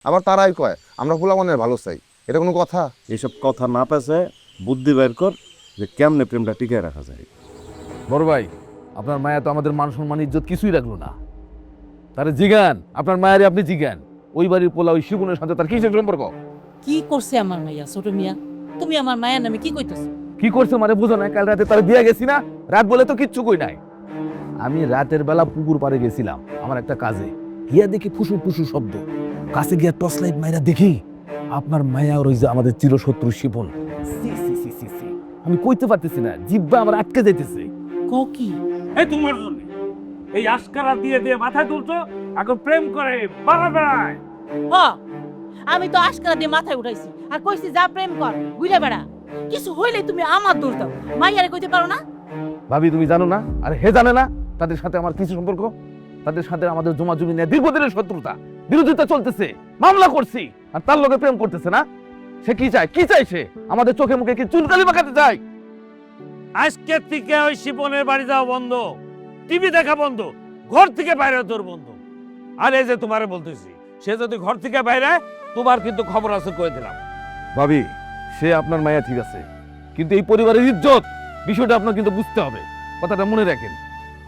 আবার তারাই কয় আমরা পোলাপানের ভালো চাই। এটা কোনো কথা? এইসব কথা না পেছে বুদ্ধি বের কর যে কেমনে প্রেমটা টিকায় রাখা যায়। বড় ভাই, আপনার মায়া তো আমাদের মান সম্মান ইজ্জত কিছুই রাখলো না। তারে জিগান, আপনার মায়ারে আপনি জিগান, ওই বাড়ির পোলা ওই শিবনের সাথে তার কিসের সম্পর্ক? কি করছে আমার মাইয়া ছোট মিয়া? তুমি আমার মায়ের নামে কি কইতেছ? কি করছে মানে বুঝো না? কাল রাতে তার বিয়ে গেছি না, রাত বলে তো কিচ্ছু কই নাই। আমি রাতের বেলা পুকুর পাড়ে গেছিলাম আমার একটা কাজে, গিয়া দেখি ফুসু ফুসু শব্দ। কাছে গিয়া টর্চ লাইট মাইরা দেখি আপনার মায়া আর ওই যে আমাদের চিরশত্রু শিবন। সি সি সি সি সি, আমি কইতে পারতেছি না, জিব্বা আমার আটকে যাইতেছে। কও কি? এই তোমার জন্য এই আস্কারা দিয়ে দিয়ে মাথায় তুলছো, এখন প্রেম করে বাড়া বেড়ায়। হ, আমি তো আশকারা দিয়ে মাথায় উঠাইছি আর কইছি যা প্রেম কর, ঘুরে বেড়া। কিছু হইলে তুমি আমার দোষ দাও, মাইয়ারে কইতে পারো না? ভাবি তুমি জানো না, আর হে জানে না তাদের সাথে আমার কিছু সম্পর্ক? তাদের সাথে আমাদের জমা জমি নিয়ে দীর্ঘদিনের শত্রুতা, বিরোধিতা চলতেছে, মামলা করছি, আর তার লগে প্রেম করতেছে না। সে কি চায়? কি চাই সে? আমাদের চোখে মুখে কি চুনকালি মাখাতে চায়? আজকে থেকে ওই শিপনের বাড়ি যাওয়া বন্ধ, টিভি দেখা বন্ধ, ঘর থেকে বাইরে তোর বন্ধ। আর এই যে তোমারে বলতেছি, সে যদি ঘর থেকে বাইরে, তোমার কিন্তু খবর আছে কয়ে দিলাম। ভাবি, সে আপনার মায়া ঠিক আছে, কিন্তু এই পরিবারের ইজ্জত বিষয়টা আপনার কিন্তু বুঝতে হবে, কথাটা মনে রাখেন।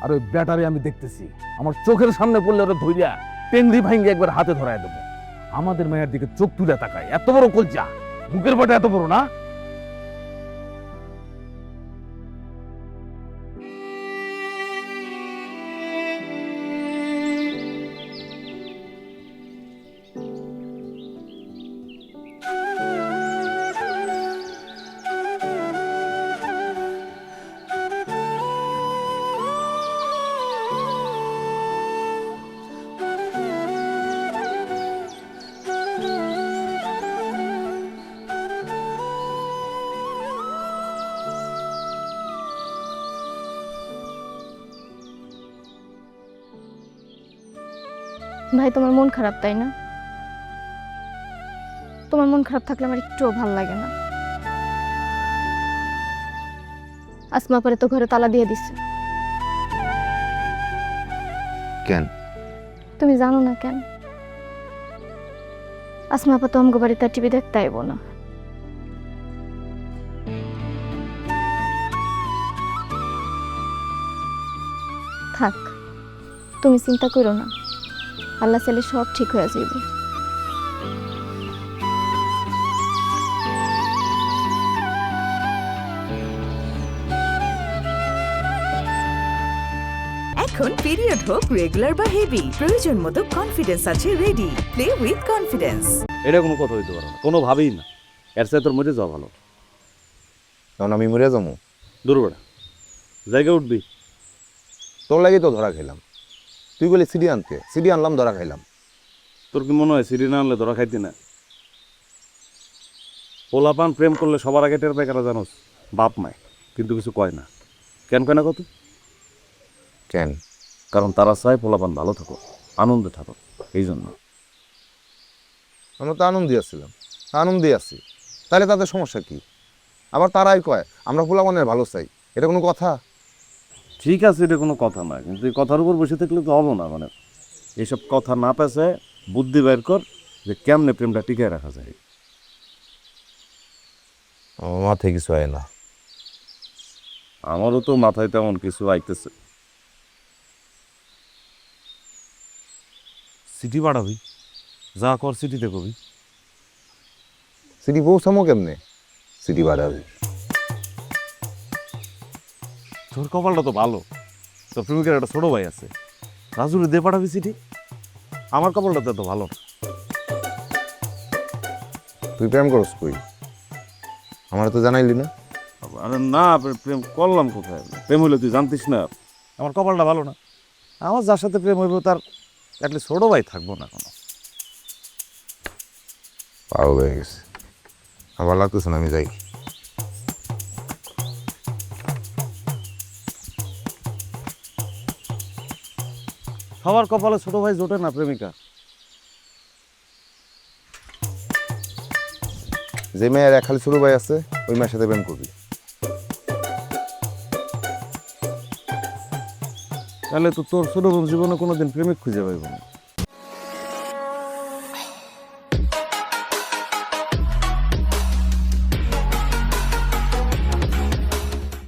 আর ওই ব্যাটারে আমি দেখতেছি, আমার চোখের সামনে পড়লে ওরা ধৈর্যা টেংরি ভাঙ্গে একবার হাতে ধরায় দেবো। আমাদের মায়ের দিকে চোখ তুলে তাকায়, এত বড় কলজা, বুকের পাটা এত বড় না। ভাই, তোমার মন খারাপ তাই না? তোমার মন খারাপ থাকলে আমার একটুও ভাল লাগে না। আসমা পরে তো ঘরে তালা দিয়ে দিচ্ছে। কেন? তুমি জানো না কেন? আসমা আপা তো আমগো বাড়িতে টিভি দেখতে আইব না। থাক, তুমি চিন্তা করো না, আল্লাহ চাইলে সব ঠিক হয়ে যাবে। এখন পিরিয়ড হোক রেগুলার বা হেভি, প্রয়োজন মতো কনফিডেন্স আছে রেডি। Play with confidence. এটা কোনো কথা হইতে পারে না, কোনোভাবেই না। এর সাথে তোর মরে যাওয়া ভালো। কারণ আমি মরে যাবো। দূরবেড়া জায়গা উঠবি। তোর লাগেই তো ধরা খাইলাম। তুই বলি সিডি আনতে, সিডি আনলাম, ধরা খাইলাম। তোর কি মনে হয় সিঁড়ি না আনলে ধরা খাইতি না? পোলাপান প্রেম করলে সবার আগে টের পায় কারা জানোস? বাপ মায়, কিন্তু কিছু কয় না। কেন কয় না কত? কেন? কারণ তারা চায় পোলাপান ভালো থাকো, আনন্দে থাকো, এই জন্য। আমরা তো আনন্দই আসছিলাম, আনন্দই আছি, তাহলে তাদের সমস্যা কি? আবার তারাই কয় আমরা পোলাপানের ভালো চাই। এটা কোনো কথা? ঠিক আছে, এটা কোনো কথা না, কিন্তু এই কথার উপর বসে থাকলে তো হবো না। মানে এইসব কথা না পেছে বুদ্ধি বের কর যে কেমনে প্রেমটা টিকায় রাখা যায়। আমার মাথায় কিছু হয় না। আমারও তো মাথায় তেমন কিছু আইতেছে। সিটি বাড়াবি, যা কর সিটিতে কবি। সিডি পৌঁছামো কেমনে? সিডি বাড়াবি। তোর কপালটা তো ভালো, তোর প্রেমিকের একটা ছোট ভাই আছে, রাজুরে দিয়ে পাঠাবি সিটি। আমার কপালটা তো এত ভালো না। তুই প্রেম করস কই? আমার তো জানাইলি না। আরে না, প্রেম করলাম কোথায়? প্রেম হইলে তুই জানতিস না? আমার কপালটা ভালো না, আমার যার সাথে প্রেম হইব তার অ্যাটলিস্ট ছোট ভাই থাকবো না কোনো। পাগল হয়ে গেছে, আবার লাগতেছে না, আমি যাই। সবার কপালে ছোট ভাই জোটে না প্রেমিকা। যে মেয়ের এক খালি ছোট ভাই আছে, ওই মেয়ের সাথে প্রেম করবি। তাহলে তো তোর ছোট বোন জীবনে কোনোদিন প্রেমিক খুঁজে পাইব না।